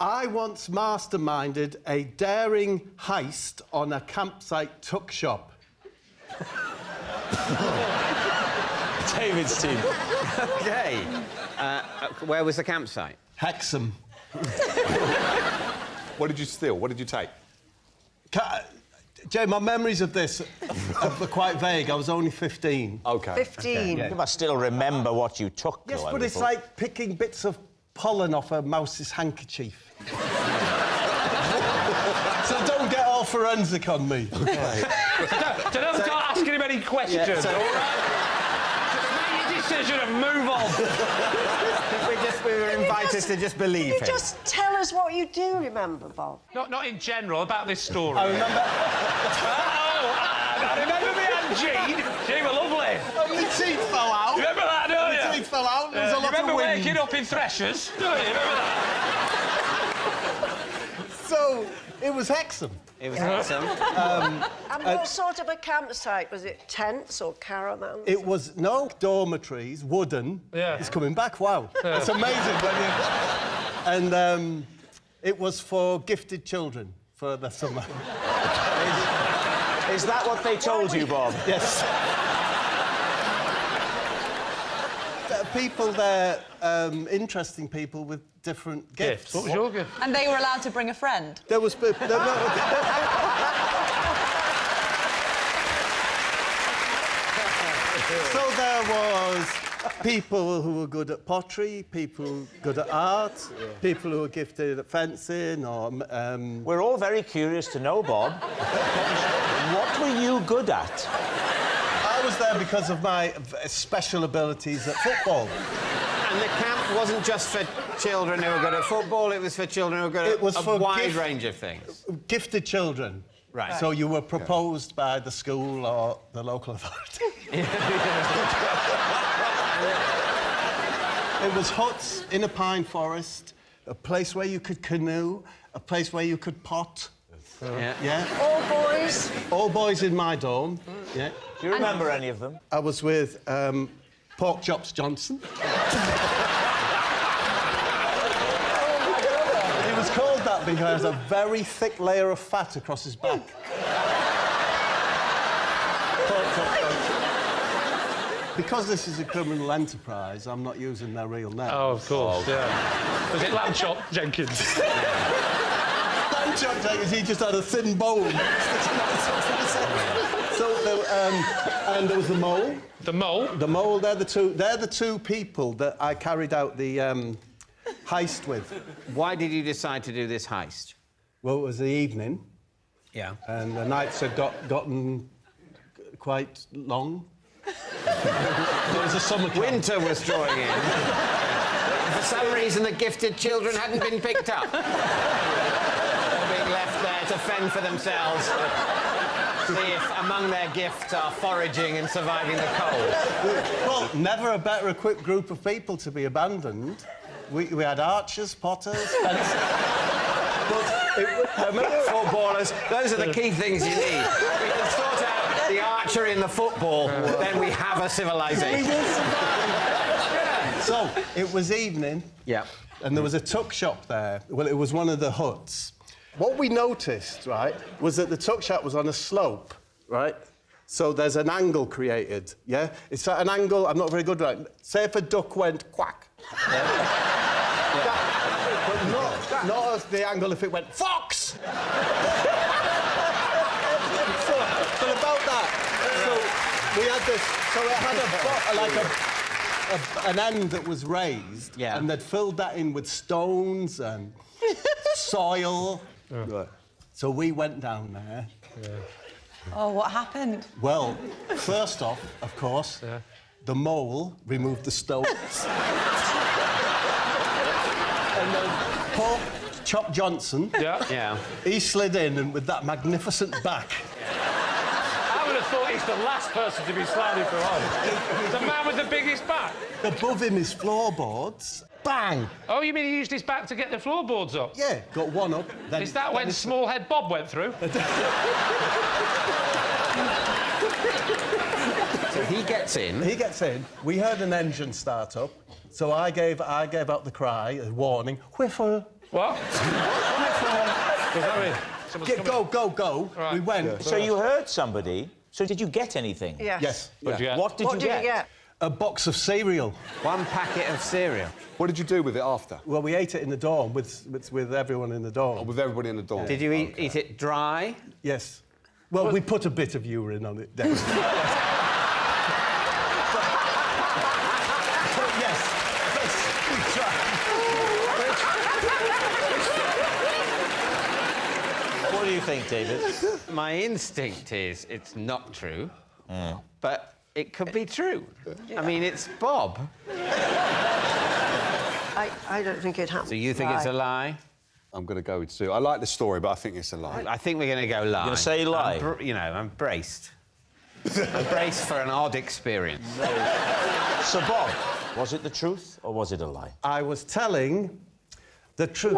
I once masterminded a daring heist on a campsite tuck shop. David's team. OK. Where was the campsite? Hexham. What did you steal? What did you take? Jay, my memories of this are quite vague. I was only 15. OK. 15. Okay, You must still remember what you took, Yes, though, but it's like picking bits of pollen off a mouse's handkerchief. So don't get all forensic on me. Don't start asking him any questions, all right? Just make your decision and move on. We were invited to just believe Can you just tell us what you do remember, Bob? Not in general, about this story. I remember... I remember me and Jean. She was lovely. My teeth fell out. You remember that, don't you? My teeth fell out. There was a lot you remember of wind. waking up in Threshers? Don't you? Remember that? So, it was Hexham. It was awesome. And what sort of a campsite? Was it tents or caravans? It was, no, dormitories, wooden. Yeah. It's coming back, wow. Yeah. It's amazing. And it was for gifted children for the summer. Is that what they told you, Bob? Yes. People there, interesting people with different gifts. What was your gift? And they were allowed to bring a friend? There was... So there was people who were good at pottery, people good at art, people who were gifted at fencing, or... We're all very curious to know, Bob. What were you good at? I was there because of my special abilities at football. And the camp wasn't just for children who were good at football, it was for children who were good at a wide range of things. Gifted children. Right. So you were proposed by the school or the local authority. It was huts in a pine forest, a place where you could canoe, a place where you could pot. Yeah. All boys? All boys in my dorm. Yeah. Do you remember any of them? I was with Pork Chops Johnson. He was called that because he has a very thick layer of fat across his back. Pork Chops Johnson. Because this is a criminal enterprise, I'm not using their real name. Oh, of course, yeah. Was it Lamb Chop Jenkins? Lamb Chop Jenkins, he just had a thin bone. So, and there was the mole. The mole? The mole, they're the two people that I carried out the heist with. Why did you decide to do this heist? Well, it was the evening. Yeah. And the nights had gotten quite long. It was a summer camp. Winter was drawing in. For some reason, the gifted children hadn't been picked up. They were being left there to fend for themselves. See if among their gifts are foraging and surviving the cold. Well, never a better equipped group of people to be abandoned. We had archers, potters, fencers. Footballers, those are the key things you need. We can sort out the archery and the football, then we have a civilization. So, it was evening. Yeah. And there was a tuck shop there. Well, it was one of the huts. What we noticed, right, was that the tuck shop was on a slope, right? So there's an angle created, yeah? It's at an angle, I'm not very good at it. Say if a duck went quack. Yeah? But not as the angle if it went fox! But about that, so we had this, so it had an end that was raised, and they'd filled that in with stones and soil. Right. So we went down there. Yeah. Oh, what happened? Well, first off, of course, the mole removed the stones. And then Pork Chop Johnson, he slid in and with that magnificent back. I would have thought he's the last person to be sliding through on. The man with the biggest back. Above him is floorboards. Bang! Oh, you mean he used his back to get the floorboards up? Yeah, got one up. Then, is that when Smallhead Bob went through? So he gets in. He gets in. We heard an engine start up, so I gave out the cry, a warning, whiffle. What? Does that mean? Someone's coming? Go. Right. We went. So you heard somebody. So did you get anything? Yes. Yes. What'd you get? What did What you did get? you get? A box of cereal. One packet of cereal. What did you do with it after? Well, we ate it in the dorm with everyone in the dorm. With everybody in the dorm? Did you eat it dry? Yes. Well, we put a bit of urine on it. Then. But yes. We tried. What do you think, David? My instinct is it's not true, but it could be true. I mean, it's Bob. I don't think it happened. So you think it's a lie? I'm going to go with Sue. I like the story, but I think it's a lie. I think we're going to go lie. gonna say lie? I'm braced. I'm braced for an odd experience. So, Bob, was it the truth or was it a lie? I was telling the truth.